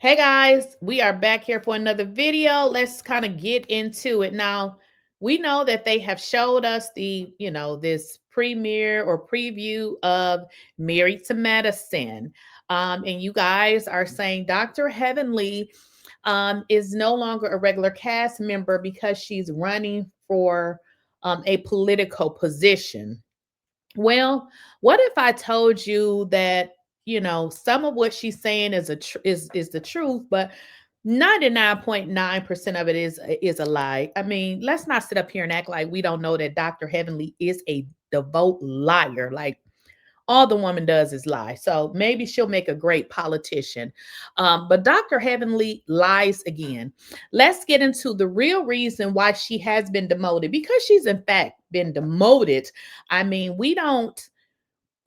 Hey guys, we are back here for another video. Let's kind of get into it. Now, we know that they have showed us this premiere or preview of Married to Medicine. And you guys are saying Dr. Heavenly is no longer a regular cast member because she's running for a political position. Well, what if I told you that, some of what she's saying is the truth, but 99.9% of it is a lie. I mean, let's not sit up here and act like we don't know that Dr. Heavenly is a devout liar. Like all the woman does is lie. So maybe she'll make a great politician. But Dr. Heavenly lies again. Let's get into the real reason why she has been demoted, because she's in fact been demoted. I mean, we don't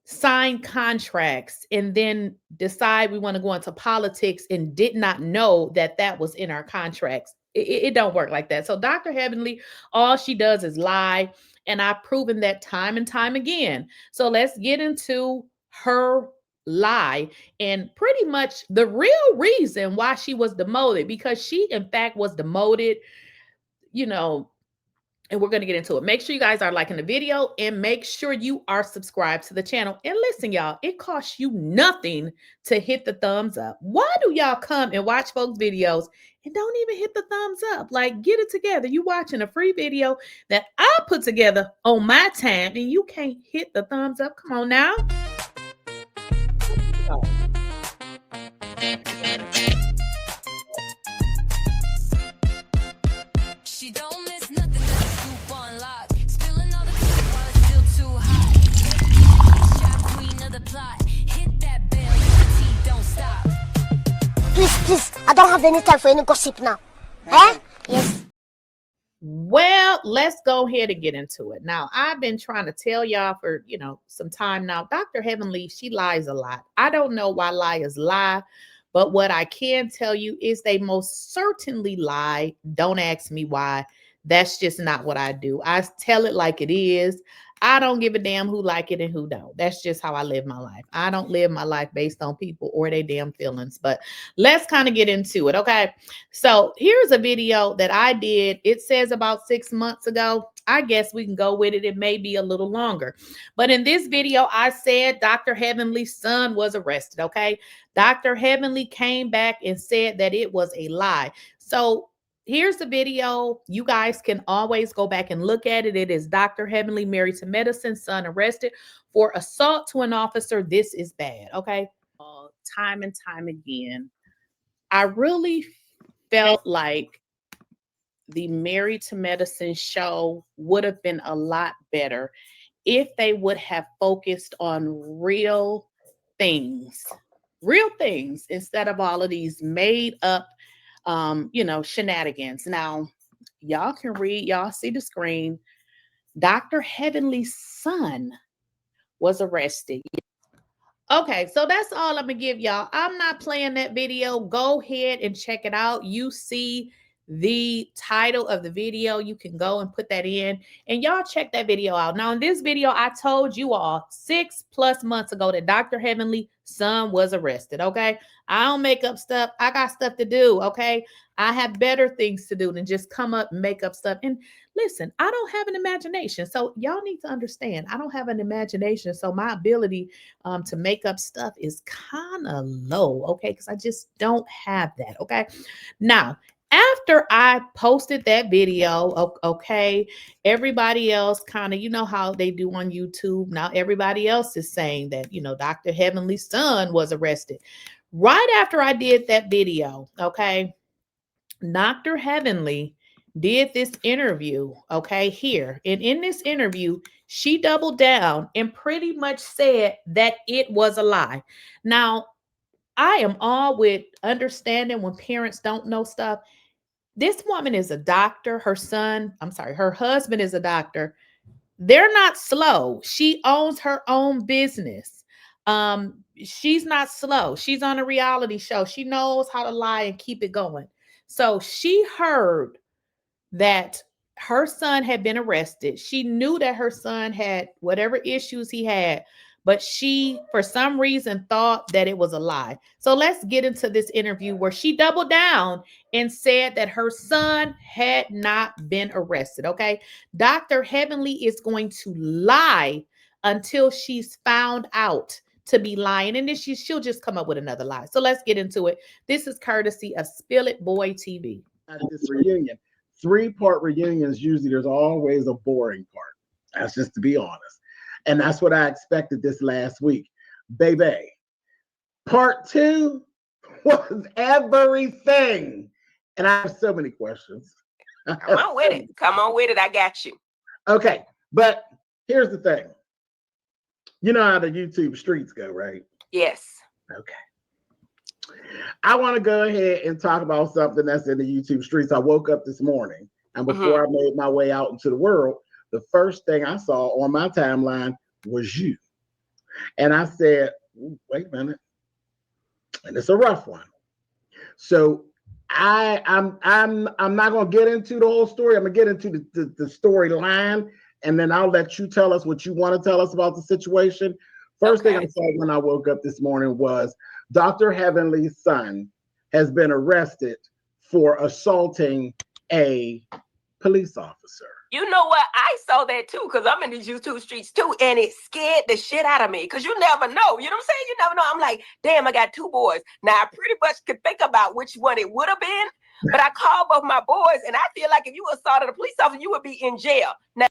sign contracts and then decide we want to go into politics and did not know that that was in our contracts. It don't work like that. So Dr. Heavenly, all she does is lie, and I've proven that time and time again. So let's get into her lie and pretty much the real reason why she was demoted, because she in fact was demoted, you know, and we're going to get into it. Make sure you guys are liking the video and make sure you are subscribed to the channel. And listen, y'all, it costs you nothing to hit the thumbs up. Why do y'all come and watch folks' videos and don't even hit the thumbs up? Like, get it together. You watching a free video that I put together on my time and you can't hit the thumbs up. Come on now. She don't miss nothing, scoop on lock. Spilling all the tea while it's still too hot. Shot queen of the plot. Hit that bell, the tea don't stop. Please, I don't have any time for any gossip now. Eh? Yes. Well, let's go ahead and get into it. Now, I've been trying to tell y'all for, some time now. Dr. Heavenly, she lies a lot. I don't know why liars lie, but what I can tell you is they most certainly lie. Don't ask me why. That's just not what I do. I tell it like it is. I don't give a damn who like it and who don't. That's just how I live my life. I don't live my life based on people or their damn feelings. But let's kind of get into it, okay? So here's a video that I did. It says about 6 months ago. I guess we can go with it. It may be a little longer. But in this video, I said Dr. Heavenly's son was arrested, okay? Dr. Heavenly came back and said that it was a lie. So here's the video. You guys can always go back and look at it. It is Dr. Heavenly, Married to Medicine, son arrested for assault to an officer. This is bad, okay? Time and time again, I really felt like the Married to Medicine show would have been a lot better if they would have focused on real things instead of all of these made up shenanigans. Now, y'all can read, y'all see the screen. Dr. Heavenly's son was arrested. Okay, so that's all I'm gonna give y'all. I'm not playing that video. Go ahead and check it out. You see the title of the video. You can go and put that in and y'all check that video out. Now, in this video, I told you all 6+ months ago that Dr. Heavenly's son was arrested. Okay, I don't make up stuff. I got stuff to do. Okay, I have better things to do than just come up and make up stuff. And listen, I don't have an imagination. So y'all need to understand, I don't have an imagination. So my ability to make up stuff is kind of low, okay? Because I just don't have that, okay? Now, after I posted that video, okay, everybody else kind of, you know how they do on YouTube. Now, everybody else is saying that, Dr. Heavenly's son was arrested. Right after I did that video, okay, Dr. Heavenly did this interview, okay, here. And in this interview, she doubled down and pretty much said that it was a lie. Now, I am all with understanding when parents don't know stuff. This woman is a doctor. Her husband is a doctor. They're not slow. She owns her own business. She's not slow. She's on a reality show. She knows how to lie and keep it going. So she heard that her son had been arrested. She knew that her son had whatever issues he had, but she, for some reason, thought that it was a lie. So let's get into this interview where she doubled down and said that her son had not been arrested. Okay. Dr. Heavenly is going to lie until she's found out to be lying. And then she'll just come up with another lie. So let's get into it. This is courtesy of Spill It Boy TV. At this reunion, 3-part reunions, usually there's always a boring part. That's just to be honest. And that's what I expected this last week. Baby, part 2 was everything. And I have so many questions. Come on with it. Come on with it. I got you. Okay, but here's the thing. You know how the YouTube streets go, right? Yes. Okay. I want to go ahead and talk about something that's in the YouTube streets. I woke up this morning, and before I made my way out into the world, the first thing I saw on my timeline was you. And I said, wait a minute. And it's a rough one. So I'm not going to get into the whole story. I'm going to get into the storyline, and then I'll let you tell us what you want to tell us about the situation. First thing I saw when I woke up this morning was Dr. Heavenly's son has been arrested for assaulting a police officer. You know what? I saw that too, because I'm in these YouTube streets too, and it scared the shit out of me, because you never know. You know what I'm saying? You never know. I'm like, damn, I got 2 boys. Now, I pretty much could think about which one it would have been, but I called both my boys, and I feel like if you assaulted a police officer, you would be in jail. Now,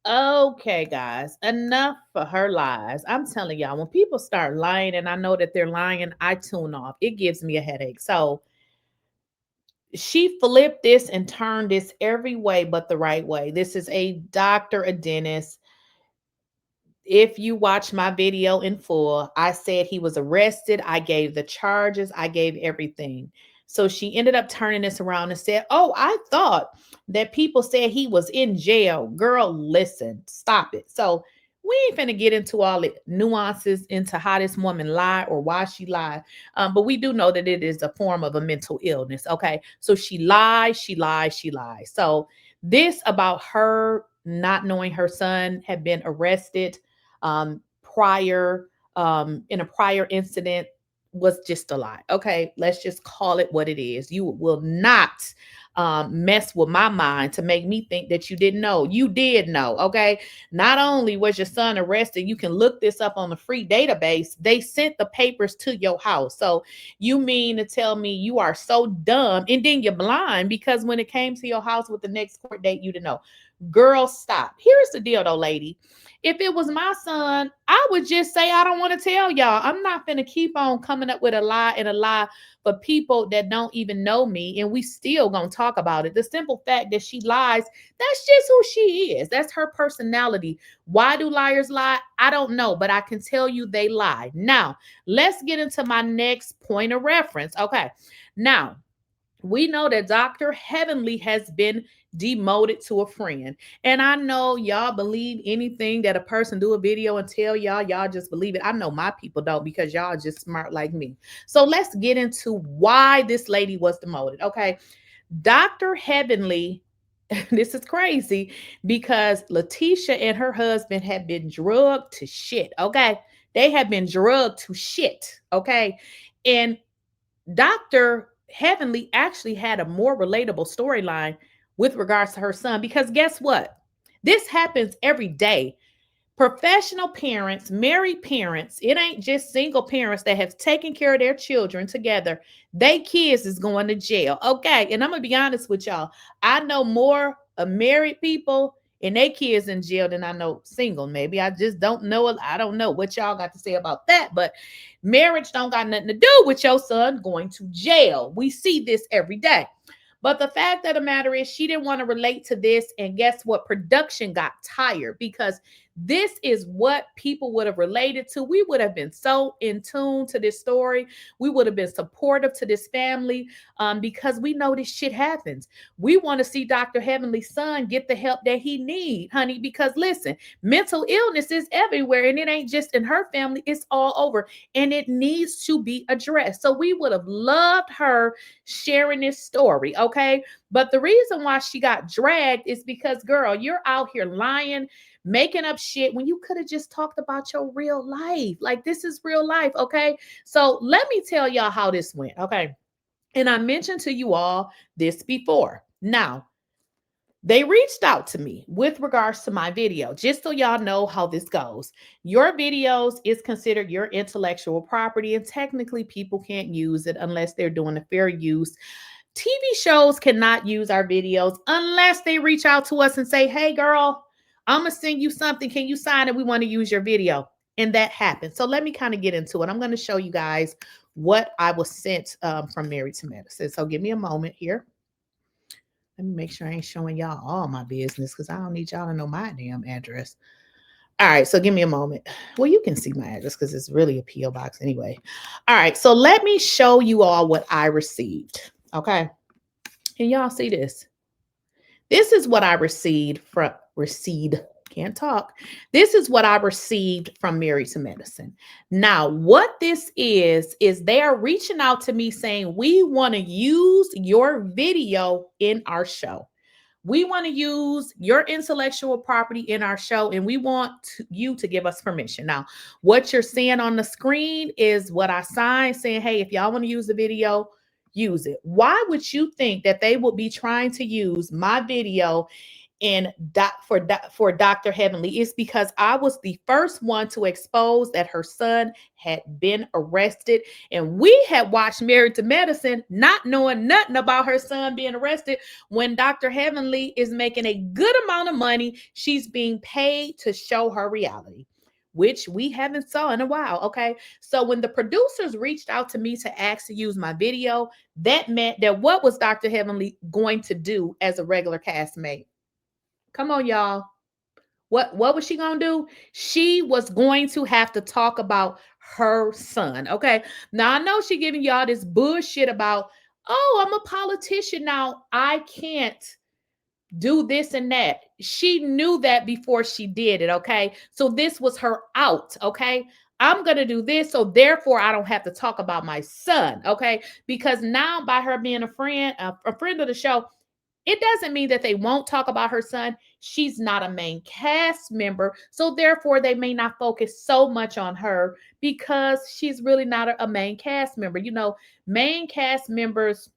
okay, guys, enough for her lies. I'm telling y'all, when people start lying and I know that they're lying, I tune off. It gives me a headache. So she flipped this and turned this every way but the right way. This is a doctor, a dentist. If you watch my video in full, I said he was arrested. I gave the charges. I gave everything. So she ended up turning this around and said, oh, I thought that people said he was in jail. Girl, listen, stop it. So we ain't finna get into all the nuances into how this woman lied or why she lied. But we do know that it is a form of a mental illness. Okay. So she lies. So this about her not knowing her son had been arrested prior in a prior incident was just a lie. Okay, let's just call it what it is. You will not mess with my mind to make me think that you didn't know. You did know. Okay, not only was your son arrested, you can look this up on the free database. They sent the papers to your house. So you mean to tell me you are so dumb and then you're blind because when it came to your house with the next court date, you didn't know? Girl, stop. Here's the deal though, lady. If it was my son, I would just say, I don't want to tell y'all. I'm not going to keep on coming up with a lie for people that don't even know me. And we still going to talk about it. The simple fact that she lies, that's just who she is. That's her personality. Why do liars lie? I don't know, but I can tell you they lie. Now, let's get into my next point of reference. Okay. Now, we know that Dr. Heavenly has been demoted to a friend. And I know y'all believe anything that a person do a video and tell y'all just believe it. I know my people don't because y'all just smart like me. So let's get into why this lady was demoted. Okay. Dr. Heavenly, this is crazy because Lakeysha and her husband had been drugged to shit. Okay. They have been drugged to shit. Okay. And Dr. Heavenly actually had a more relatable storyline with regards to her son, because guess what? This happens every day. Professional parents, married parents, it ain't just single parents that have taken care of their children together. They kids is going to jail. Okay. And I'm going to be honest with y'all. I know more of married people and they kids in jail than I know single. Maybe I just don't know. I don't know what y'all got to say about that, but marriage don't got nothing to do with your son going to jail. We see this every day. But the fact of the matter is she didn't want to relate to this. And guess what? Production got tired because this is what people would have related to. We would have been so in tune to this story. We would have been supportive to this family because we know this shit happens. We want to see Dr. Heavenly's son get the help that he needs, honey, because listen, mental illness is everywhere and it ain't just in her family. It's all over and it needs to be addressed. So we would have loved her sharing this story, okay? But the reason why she got dragged is because, girl, you're out here lying, making up shit when you could have just talked about your real life. Like, this is real life, okay? So let me tell y'all how this went, okay? And I mentioned to you all this before. Now, they reached out to me with regards to my video, just so y'all know how this goes. Your videos is considered your intellectual property, and technically people can't use it unless they're doing a fair use. TV shows cannot use our videos unless they reach out to us and say, hey, girl, I'm going to send you something. Can you sign it? We want to use your video. And that happened. So let me kind of get into it. I'm going to show you guys what I was sent from Married to Medicine. So give me a moment here. Let me make sure I ain't showing y'all all my business because I don't need y'all to know my damn address. All right, so give me a moment. Well, you can see my address because it's really a P.O. box anyway. All right, so let me show you all what I received. Okay, can y'all see this? This is what I received from can't talk. This is what I received from Married to Medicine. Now, what this is they are reaching out to me saying, we want to use your video in our show. We want to use your intellectual property in our show, and we want you to give us permission. Now, what you're seeing on the screen is what I signed saying, hey, if y'all want to use the video, use it. Why would you think that they would be trying to use my video for Dr. Heavenly? Is because I was the first one to expose that her son had been arrested, and we had watched Married to Medicine not knowing nothing about her son being arrested. When Dr. Heavenly is making a good amount of money, she's being paid to show her reality, which we haven't saw in a while. Okay, so when the producers reached out to me to ask to use my video, that meant that what was Dr. Heavenly going to do as a regular castmate? Come on, y'all. What was she going to do? She was going to have to talk about her son. Okay. Now, I know she giving y'all this bullshit about, oh, I'm a politician now, I can't do this and that. She knew that before she did it. Okay. So this was her out. Okay. I'm going to do this, so therefore I don't have to talk about my son. Okay. Because now, by her being a friend of the show, it doesn't mean that they won't talk about her son. She's not a main cast member, so therefore they may not focus so much on her because she's really not a main cast member. You know, main cast members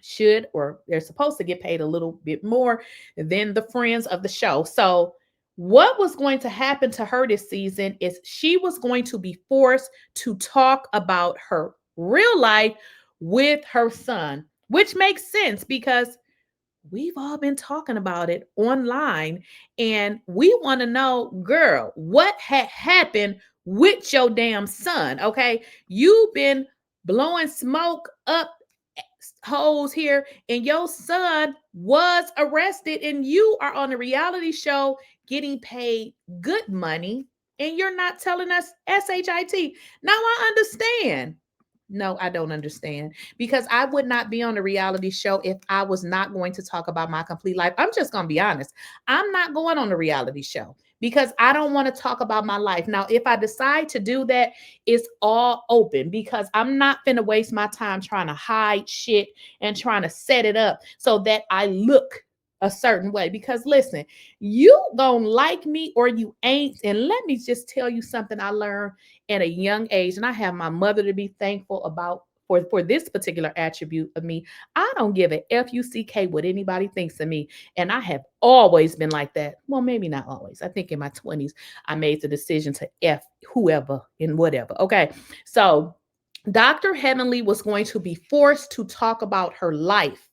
should, or they're supposed to get paid a little bit more than the friends of the show. So what was going to happen to her this season is she was going to be forced to talk about her real life with her son, which makes sense because we've all been talking about it online, and we want to know, girl, what had happened with your damn son. Okay, you've been blowing smoke up holes here, and your son was arrested, and you are on a reality getting paid good money, and you're not telling us SHIT. Now I understand. No, I don't understand, because I would not be on a reality show if I was not going to talk about my complete life. I'm just going to be honest. I'm not going on a reality show because I don't want to talk about my life. Now, if I decide to do that, it's all open, because I'm not finna waste my time trying to hide shit and trying to set it up so that I look a certain way. Because listen, you gonna like me or you ain't. And let me just tell you something I learned at a young age, and I have my mother to be thankful about for this particular attribute of me. I don't give a FUCK what anybody thinks of me. And I have always been like that. Well, maybe not always. I think in my 20s, I made the decision to F whoever and whatever. Okay. So Dr. Heavenly was going to be forced to talk about her life,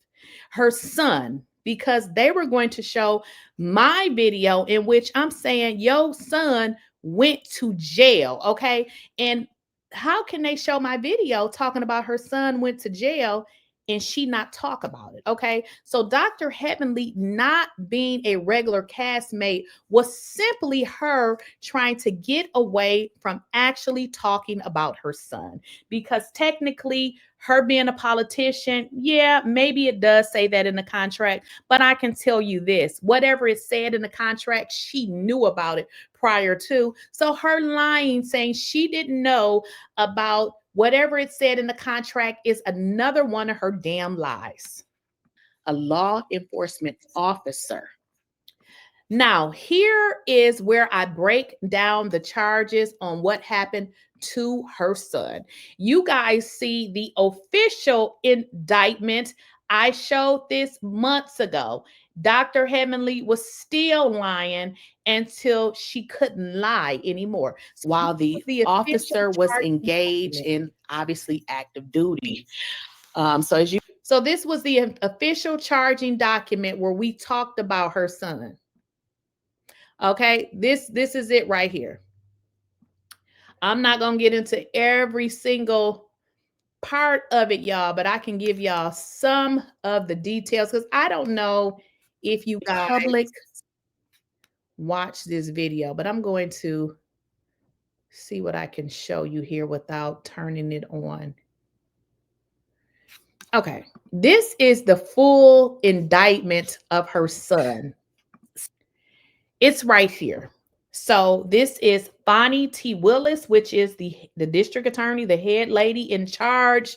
her son, because they were going to show my video in which I'm saying, your son went to jail. Okay. And how can they show my video talking about her son went to jail and she not talk about it? Okay. So Dr. Heavenly not being a regular castmate was simply her trying to get away from actually talking about her son, because technically her being a politician, yeah, maybe it does say that in the contract, but I can tell you this, whatever it said in the contract, she knew about it prior to. So her lying, saying she didn't know about whatever it said in the contract, is another one of her damn lies. A law enforcement officer Now, here is where I break down the charges on what happened to her son. You guys see the official indictment. I showed this months ago. Dr. Heavenly was still lying until she couldn't lie anymore. So while the officer was engaged in obviously active duty. So this was the official charging document where we talked about her son. Okay, this is it right here. I'm not going to get into every single part of it, y'all, but I can give y'all some of the details because I don't know if you public watch this video, but I'm going to see what I can show you here without turning it on. Okay, this is the full indictment of her son. It's right here. So this is Bonnie T. Willis, which is the district attorney, the head lady in charge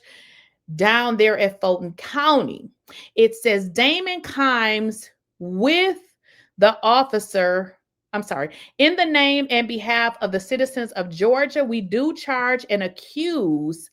down there at Fulton County. It says Damon Kimes with the officer, in the name and behalf of the citizens of Georgia, we do charge and accuse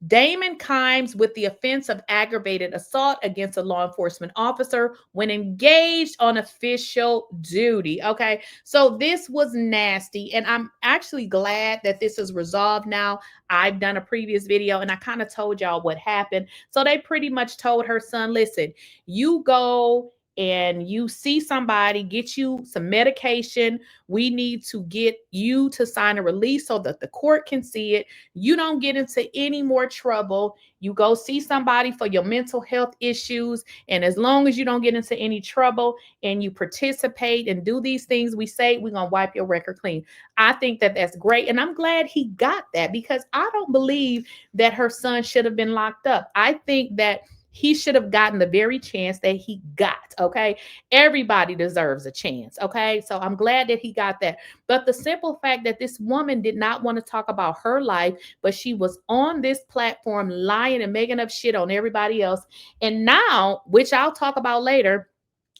Damon Kimes with the offense of aggravated assault against a law enforcement officer when engaged on official duty. Okay, so this was nasty, and I'm actually glad that this is resolved now. I've done a previous video, and I kind of told y'all what happened. So they pretty much told her son, listen, you go and you see somebody, get you some medication. We need to get you to sign a release so that the court can see it. You don't get into any more trouble. You go see somebody for your mental health issues. And as long as you don't get into any trouble and you participate and do these things we say, we're going to wipe your record clean. I think that that's great. And I'm glad he got that because I don't believe that her son should have been locked up. I think that he should have gotten the very chance that he got, okay? Everybody deserves a chance, okay? So I'm glad that he got that. But the simple fact that this woman did not want to talk about her life, but she was on this platform lying and making up shit on everybody else. And now, which I'll talk about later,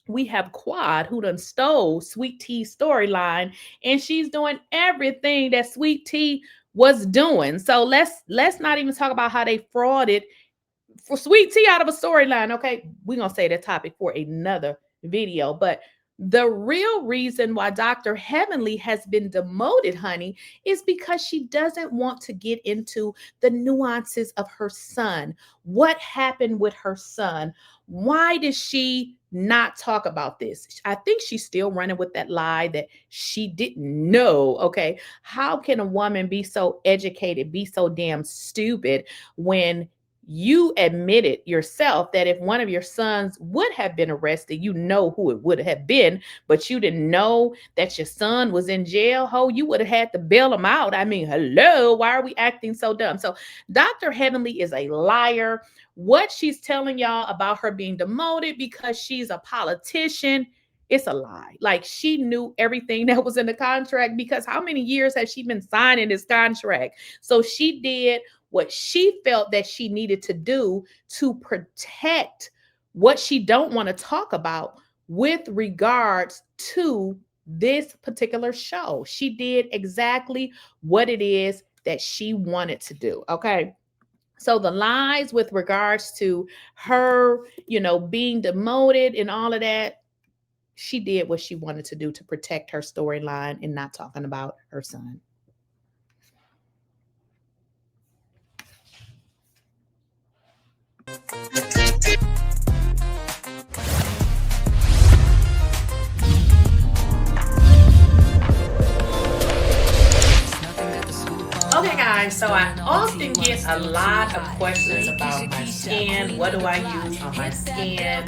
we have Quad who done stole Sweet T's storyline, and she's doing everything that Sweet T was doing. So let's not even talk about how they frauded for Sweet T out of a storyline. Okay, we're gonna say that topic for another video. But the real reason why Dr. Heavenly has been demoted, honey, is because she doesn't want to get into the nuances of her son. What happened with her son? Why does she not talk about this? I think she's still running with that lie that she didn't know. Okay, how can a woman be so educated, be so damn stupid when you admitted yourself that if one of your sons would have been arrested, you know who it would have been, but you didn't know that your son was in jail? Ho, you would have had to bail him out. I mean, hello, why are we acting so dumb? So Dr. Heavenly is a liar. What she's telling y'all about her being demoted because she's a politician, it's a lie. Like, she knew everything that was in the contract because how many years has she been signing this contract? So she did what she felt that she needed to do to protect what she don't want to talk about with regards to this particular show. She did exactly what it is that she wanted to do. Okay. So the lies with regards to her, being demoted and all of that, she did what she wanted to do to protect her storyline and not talking about her son. Okay, guys, so I often get a lot of questions about my skin. What do I use on my skin?